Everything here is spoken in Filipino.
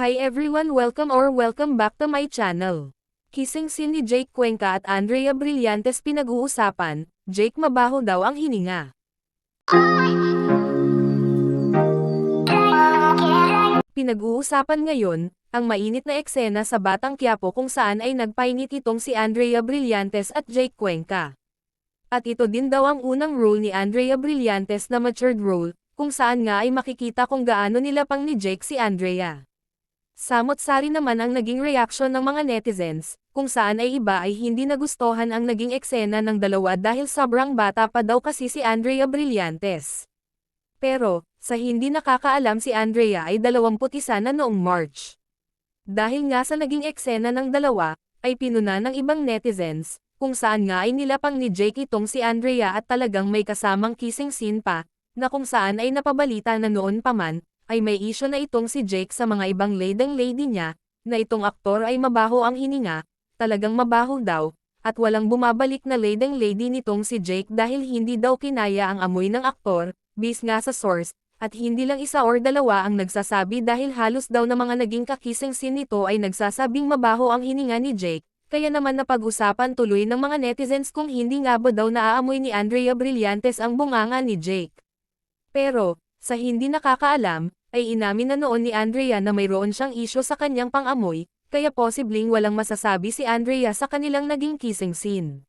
Hi everyone, welcome back to my channel. Kissing scene ni Jake Cuenca at Andrea Brillantes pinag-uusapan, Jake mabaho daw ang hininga. Pinag-uusapan ngayon, ang mainit na eksena sa Batang Quiapo kung saan ay nagpainit itong si Andrea Brillantes at Jake Cuenca. At ito din daw ang unang role ni Andrea Brillantes na matured role, kung saan nga ay makikita kung gaano nilapang ni Jake si Andrea. Samot-sari naman ang naging reaksyon ng mga netizens, kung saan ay iba ay hindi nagustuhan ang naging eksena ng dalawa dahil sobrang bata pa daw kasi si Andrea Brillantes. Pero, sa hindi nakakaalam si Andrea ay 21 na noong March. Dahil nga sa naging eksena ng dalawa, ay pinuna ng ibang netizens, kung saan nga ay nilapang ni Jake itong si Andrea at talagang may kasamang kissing scene pa, na kung saan ay napabalita na noon pa man, ay may issue na itong si Jake sa mga ibang leading lady niya, na itong aktor ay mabaho ang hininga, talagang mabaho daw, at walang bumabalik na leading lady nitong si Jake dahil hindi daw kinaya ang amoy ng aktor, based nga sa source, at hindi lang isa or dalawa ang nagsasabi dahil halos daw na mga naging kakissing scene nito ay nagsasabing mabaho ang hininga ni Jake, kaya naman napag-usapan tuloy ng mga netizens kung hindi nga ba daw naaamoy ni Andrea Brillantes ang bunganga ni Jake. Pero, sa hindi nakakaalam, ay inamin na noon ni Andrea na mayroon siyang issue sa kanyang pang-amoy, kaya posibleng walang masasabi si Andrea sa kanilang naging kissing scene.